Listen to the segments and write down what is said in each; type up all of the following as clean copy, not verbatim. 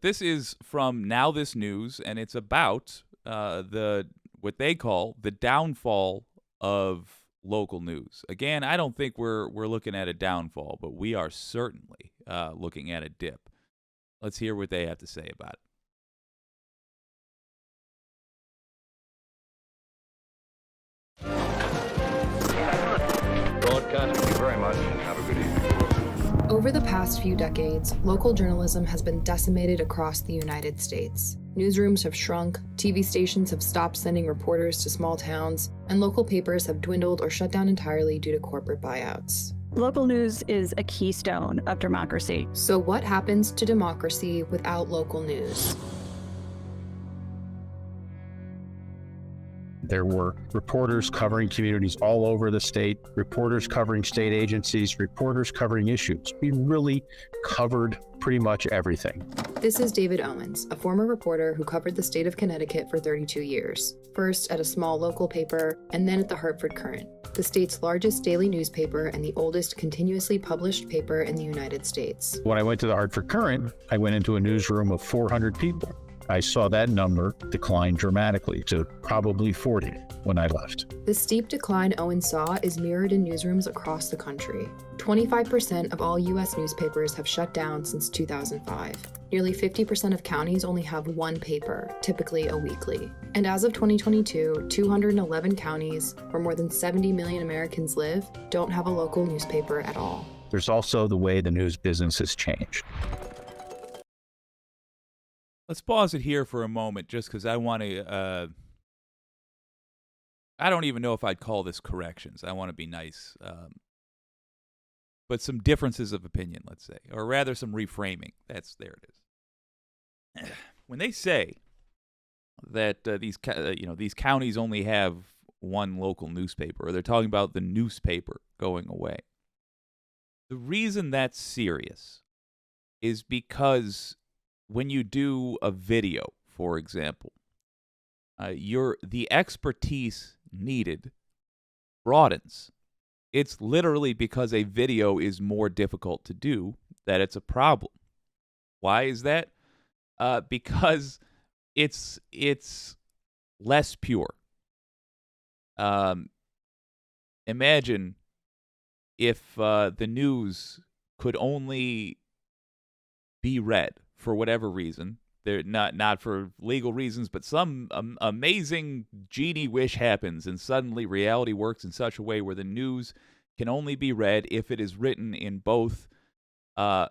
This is from Now This News, and it's about what they call the downfall of local news. Again, I don't think we're looking at a downfall, but we are certainly looking at a dip. Let's hear what they have to say about it. Broadcast, thank you very much, and have a good evening. Over the past few decades, local journalism has been decimated across the United States. Newsrooms have shrunk, TV stations have stopped sending reporters to small towns, and local papers have dwindled or shut down entirely due to corporate buyouts. Local news is a keystone of democracy. So what happens to democracy without local news? There were reporters covering communities all over the state, reporters covering state agencies, reporters covering issues. We really covered pretty much everything. This is David Owens, a former reporter who covered the state of Connecticut for 32 years, first at a small local paper and then at the Hartford Courant, the state's largest daily newspaper and the oldest continuously published paper in the United States. When I went to the Hartford Courant, I went into a newsroom of 400 people. I saw that number decline dramatically to probably 40 when I left. The steep decline Owens saw is mirrored in newsrooms across the country. 25% of all U.S. newspapers have shut down since 2005. Nearly 50% of counties only have one paper, typically a weekly. And as of 2022, 211 counties, where more than 70 million Americans live, don't have a local newspaper at all. There's also the way the news business has changed. Let's pause it here for a moment just because I want to, I don't even know if I'd call this corrections. I want to be nice. But some differences of opinion, let's say, or rather some reframing. There it is. When they say that these counties only have one local newspaper, or they're talking about the newspaper going away, the reason that's serious is because when you do a video, for example, the expertise needed broadens. It's literally because a video is more difficult to do that it's a problem. Why is that? Because it's less pure. Imagine if the news could only be read for whatever reason. They're not for legal reasons, but some amazing genie wish happens, and suddenly reality works in such a way where the news can only be read if it is written in both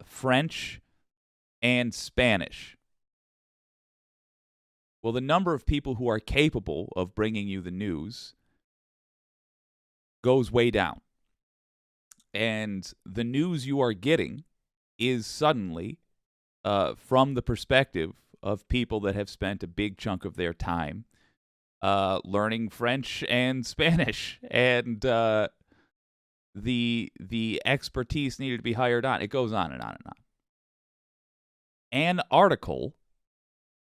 French and Spanish. Well, the number of people who are capable of bringing you the news goes way down. And the news you are getting is suddenly from the perspective of people that have spent a big chunk of their time learning French and Spanish, and the expertise needed to be hired on. It goes on and on and on. An article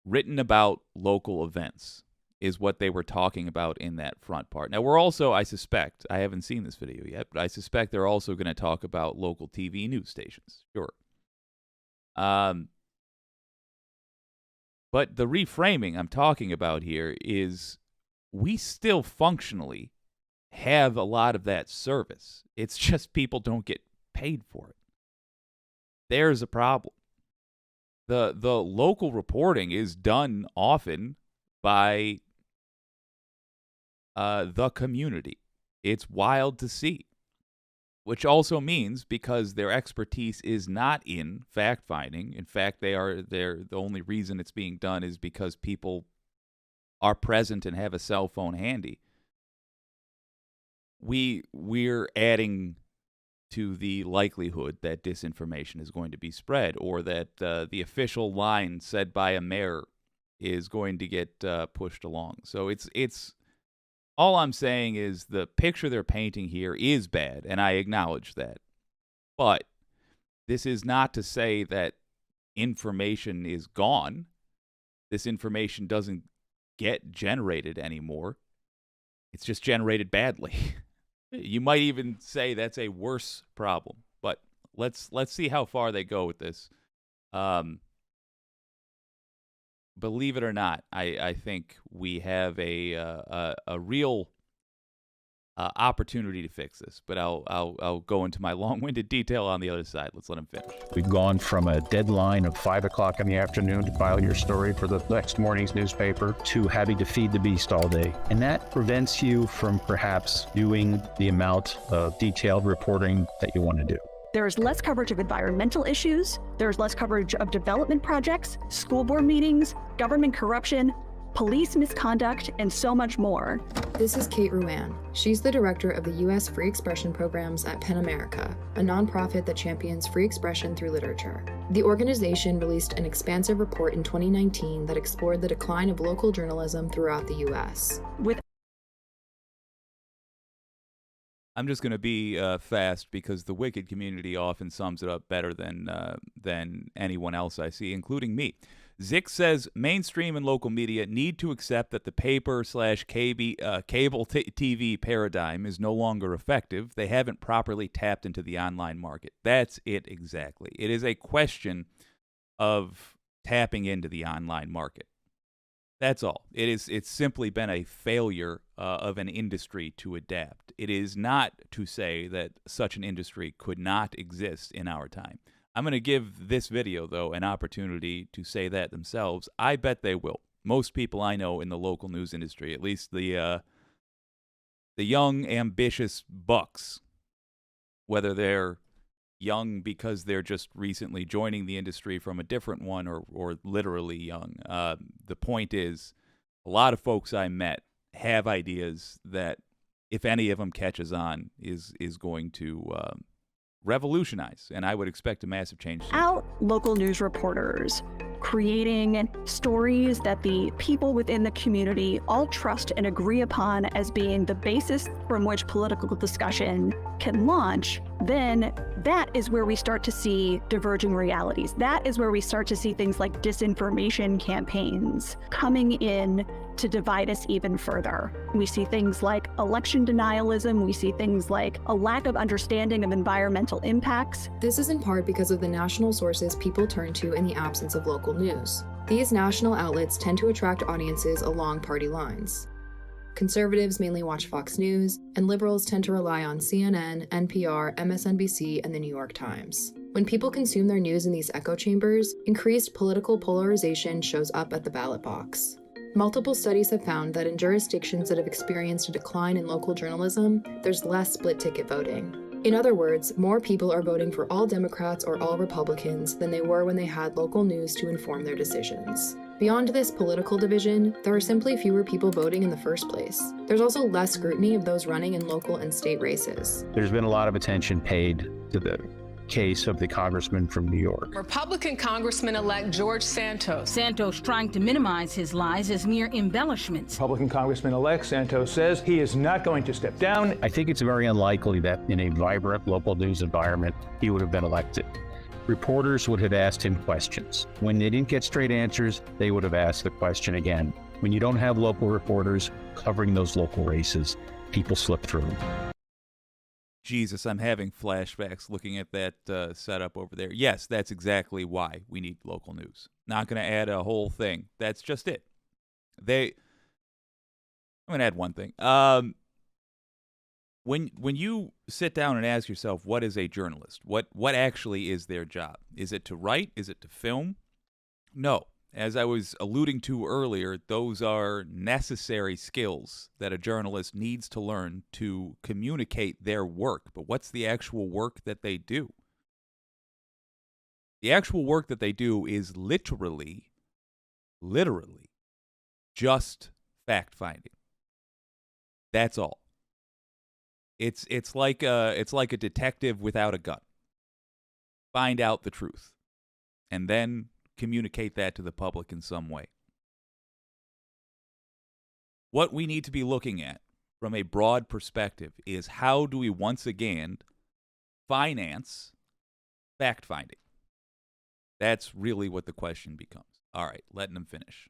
written about local events is what they were talking about in that front part. Now, we're also, I suspect, I haven't seen this video yet, but I suspect they're also going to talk about local TV news stations. Sure. But the reframing I'm talking about here is we still functionally have a lot of that service. It's just people don't get paid for it. There's a problem. The local reporting is done often by the community. It's wild to see. Which also means because their expertise is not in fact-finding. In fact, the only reason it's being done is because people are present and have a cell phone handy. We're adding to the likelihood that disinformation is going to be spread, or that the official line said by a mayor is going to get pushed along. So it's all I'm saying is the picture they're painting here is bad, and I acknowledge that. But this is not to say that information is gone. This information doesn't get generated anymore. It's just generated badly. You might even say that's a worse problem. But let's see how far they go with this. believe it or not, I think we have a real opportunity to fix this. But I'll go into my long-winded detail on the other side. Let's let him finish. We've gone from a deadline of 5 o'clock in the afternoon to file your story for the next morning's newspaper to having to feed the beast all day. And that prevents you from perhaps doing the amount of detailed reporting that you want to do. There's less coverage of environmental issues, there's less coverage of development projects, school board meetings, government corruption, police misconduct, and so much more. This is Kate Ruan. She's the director of the U.S. Free Expression Programs at PEN America, a nonprofit that champions free expression through literature. The organization released an expansive report in 2019 that explored the decline of local journalism throughout the U.S. I'm just going to be fast because the Wicked community often sums it up better than anyone else I see, including me. Zick says mainstream and local media need to accept that the paper/cable TV paradigm is no longer effective. They haven't properly tapped into the online market. That's it exactly. It is a question of tapping into the online market. That's all. It's simply been a failure of an industry to adapt. It is not to say that such an industry could not exist in our time. I'm going to give this video, though, an opportunity to say that themselves. I bet they will. Most people I know in the local news industry, at least the young, ambitious bucks, whether they're young because they're just recently joining the industry from a different one or literally young. The point is, a lot of folks I met have ideas that, if any of them catches on, is going to revolutionize, and I would expect a massive change. Out local news reporters creating stories that the people within the community all trust and agree upon as being the basis from which political discussion can launch, then that is where we start to see diverging realities. That is where we start to see things like disinformation campaigns coming in to divide us even further. We see things like election denialism. We see things like a lack of understanding of environmental impacts. This is in part because of the national sources people turn to in the absence of local news. These national outlets tend to attract audiences along party lines. Conservatives mainly watch Fox News, and liberals tend to rely on CNN, NPR, MSNBC, and the New York Times. When people consume their news in these echo chambers, increased political polarization shows up at the ballot box. Multiple studies have found that in jurisdictions that have experienced a decline in local journalism, there's less split-ticket voting. In other words, more people are voting for all Democrats or all Republicans than they were when they had local news to inform their decisions. Beyond this political division, there are simply fewer people voting in the first place. There's also less scrutiny of those running in local and state races. There's been a lot of attention paid to the case of the congressman from New York. Republican Congressman-elect George Santos. Santos trying to minimize his lies as mere embellishments. Republican Congressman-elect Santos says he is not going to step down. I think it's very unlikely that in a vibrant local news environment, he would have been elected. Reporters would have asked him questions. When they didn't get straight answers, they would have asked the question again. When you don't have local reporters covering those local races, people slip through. Jesus, I'm having flashbacks looking at that setup over there. Yes, that's exactly why we need local news. Not going to add a whole thing. That's just it. I'm going to add one thing. When you sit down and ask yourself, what is a journalist? What actually is their job? Is it to write? Is it to film? No. As I was alluding to earlier, those are necessary skills that a journalist needs to learn to communicate their work. But what's the actual work that they do? The actual work that they do is literally just fact-finding. That's all. It's like a detective without a gun. Find out the truth, and then communicate that to the public in some way. What we need to be looking at from a broad perspective is how do we once again finance fact-finding? That's really what the question becomes. All right, letting them finish.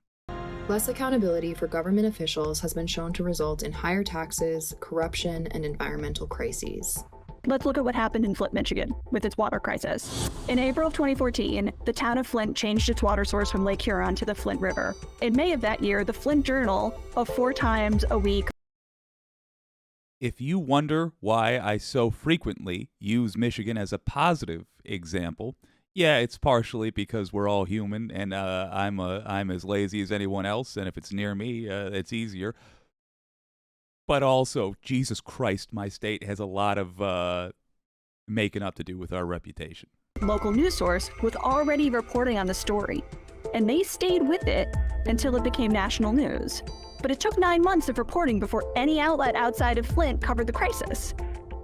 Less accountability for government officials has been shown to result in higher taxes, corruption, and environmental crises. Let's look at what happened in Flint, Michigan, with its water crisis. In April of 2014, the town of Flint changed its water source from Lake Huron to the Flint River. In May of that year, the Flint Journal, a 4 times a week. If you wonder why I so frequently use Michigan as a positive example, yeah, it's partially because we're all human, and I'm as lazy as anyone else, and if it's near me, it's easier. But also, Jesus Christ, my state has a lot of making up to do with our reputation. Local news source was already reporting on the story, and they stayed with it until it became national news. But it took 9 months of reporting before any outlet outside of Flint covered the crisis.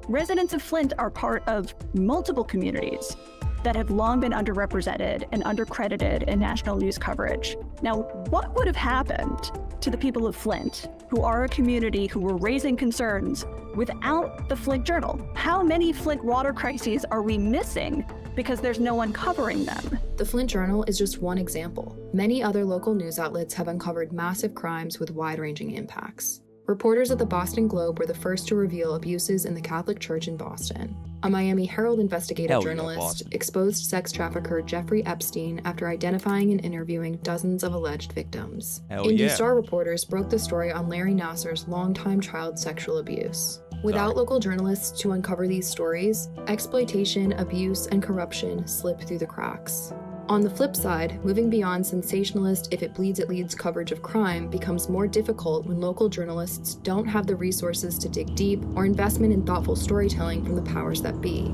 Residents of Flint are part of multiple communities that have long been underrepresented and undercredited in national news coverage. Now, what would have happened to the people of Flint, who are a community who were raising concerns, without the Flint Journal? How many Flint water crises are we missing because there's no one covering them? The Flint Journal is just one example. Many other local news outlets have uncovered massive crimes with wide-ranging impacts. Reporters at the Boston Globe were the first to reveal abuses in the Catholic Church in Boston. A Miami Herald investigative journalist exposed sex trafficker Jeffrey Epstein after identifying and interviewing dozens of alleged victims. Indy Star reporters broke the story on Larry Nassar's longtime child sexual abuse. Without local journalists to uncover these stories, exploitation, abuse, and corruption slip through the cracks. On the flip side, moving beyond sensationalist if it bleeds it leads coverage of crime becomes more difficult when local journalists don't have the resources to dig deep or investment in thoughtful storytelling from the powers that be.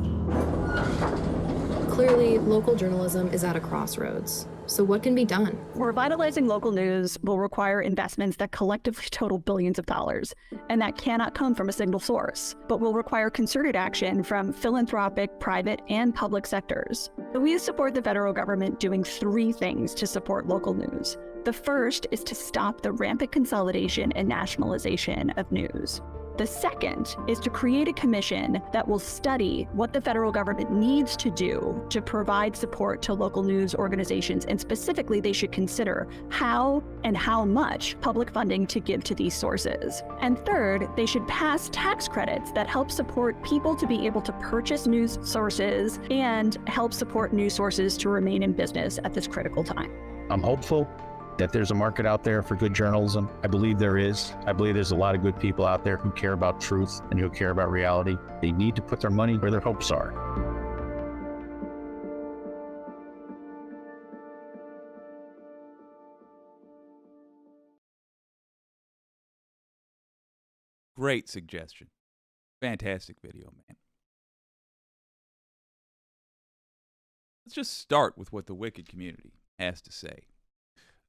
Clearly, local journalism is at a crossroads. So what can be done? Revitalizing local news will require investments that collectively total billions of dollars, and that cannot come from a single source, but will require concerted action from philanthropic, private, and public sectors. We support the federal government doing 3 things to support local news. The first is to stop the rampant consolidation and nationalization of news. The second is to create a commission that will study what the federal government needs to do to provide support to local news organizations, and specifically they should consider how and how much public funding to give to these sources. And third, they should pass tax credits that help support people to be able to purchase news sources and help support news sources to remain in business at this critical time. I'm hopeful that there's a market out there for good journalism. I believe there is. I believe there's a lot of good people out there who care about truth and who care about reality. They need to put their money where their hopes are. Great suggestion. Fantastic video, man. Let's just start with what the Wicked community has to say.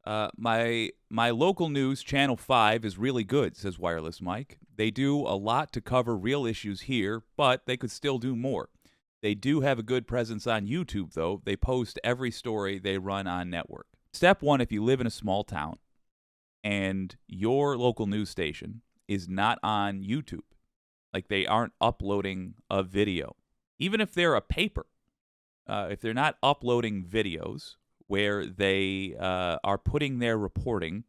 My local news, Channel 5, is really good, says Wireless Mike. They do a lot to cover real issues here, but they could still do more. They do have a good presence on YouTube, though. They post every story they run on network. Step 1, if you live in a small town and your local news station is not on YouTube, like they aren't uploading a video, even if they're a paper, if they're not uploading videos where they are putting their reporting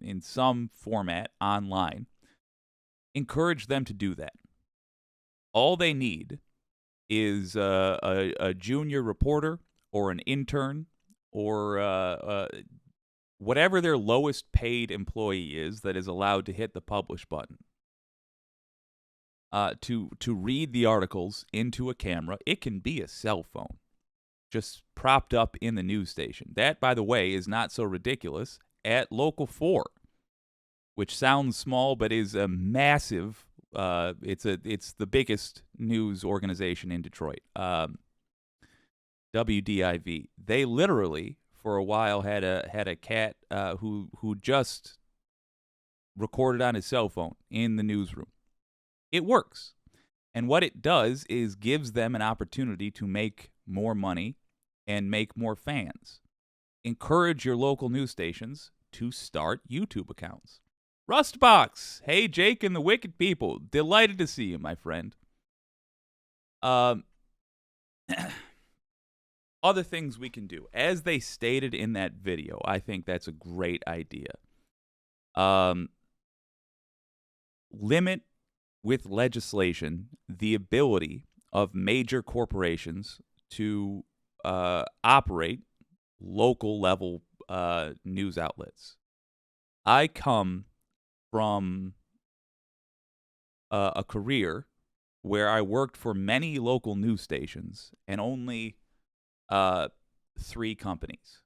in some format online, encourage them to do that. All they need is a junior reporter or an intern or whatever their lowest paid employee is that is allowed to hit the publish button. To read the articles into a camera. It can be a cell phone, just propped up in the news station. That, by the way, is not so ridiculous at Local 4, which sounds small but is a massive. It's the biggest news organization in Detroit. WDIV. They literally, for a while, had a cat who just recorded on his cell phone in the newsroom. It works, and what it does is gives them an opportunity to make more money and make more fans. Encourage your local news stations to start YouTube accounts. Rustbox! Hey, Jake and the Wicked people. Delighted to see you, my friend. Other things we can do. As they stated in that video, I think that's a great idea. Limit with legislation the ability of major corporations to operate local level news outlets. I come from a career where I worked for many local news stations and only 3 companies.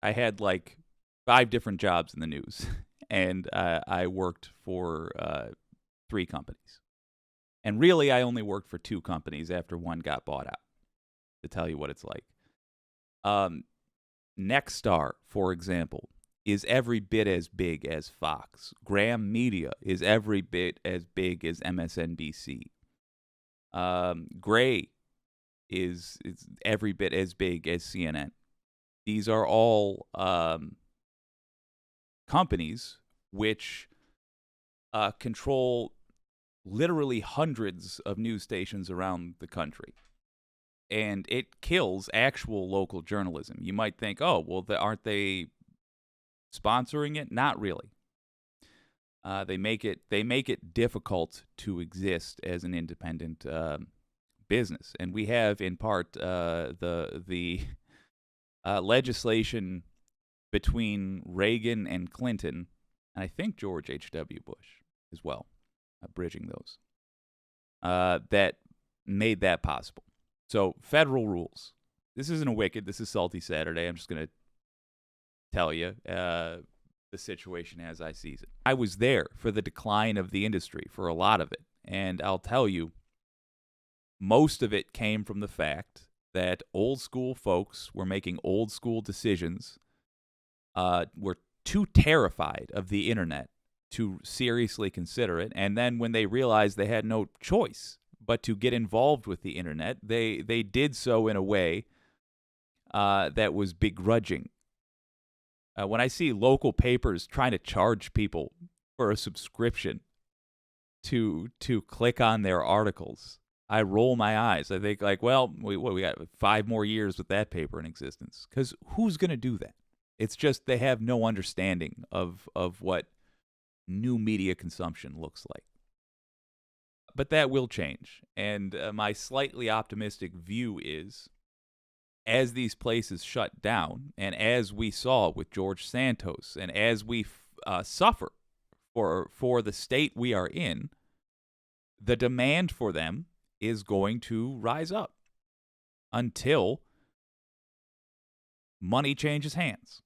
I had like 5 different jobs in the news, and I worked for 3 companies. And really, I only worked for 2 companies after one got bought out, to tell you what it's like. Nexstar, for example, is every bit as big as Fox. Graham Media is every bit as big as MSNBC. Gray is every bit as big as CNN. These are all companies which control literally hundreds of news stations around the country. And it kills actual local journalism. You might think, oh, well, aren't they sponsoring it? Not really. They make it difficult to exist as an independent business, and we have in part the legislation between Reagan and Clinton, and I think George H.W. Bush as well, bridging those, that made that possible. So federal rules. This isn't a wicked. This is Salty Saturday. I'm just going to tell you the situation as I see it. I was there for the decline of the industry, for a lot of it. And I'll tell you, most of it came from the fact that old school folks were making old school decisions, were too terrified of the internet to seriously consider it. And then when they realized they had no choice but to get involved with the internet, they did so in a way that was begrudging. When I see local papers trying to charge people for a subscription to click on their articles, I roll my eyes. I think, like, well, we got 5 more years with that paper in existence. Because who's going to do that? It's just they have no understanding of what new media consumption looks like. But that will change. And my slightly optimistic view is, as these places shut down, and as we saw with George Santos, and as we suffer for the state we are in, the demand for them is going to rise up until money changes hands.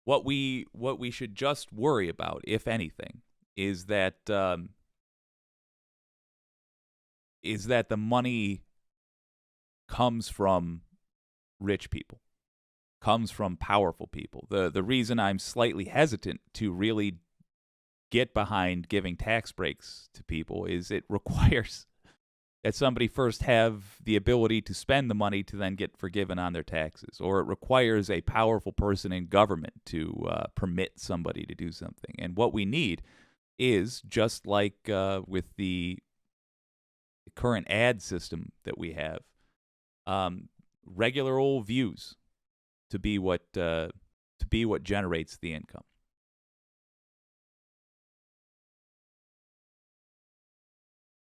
What we should just worry about, if anything, is that the money comes from rich people, comes from powerful people. The reason I'm slightly hesitant to really get behind giving tax breaks to people is it requires that somebody first have the ability to spend the money to then get forgiven on their taxes, or it requires a powerful person in government to permit somebody to do something. And what we need is, just like with the current ad system that we have, regular old views to be what generates the income.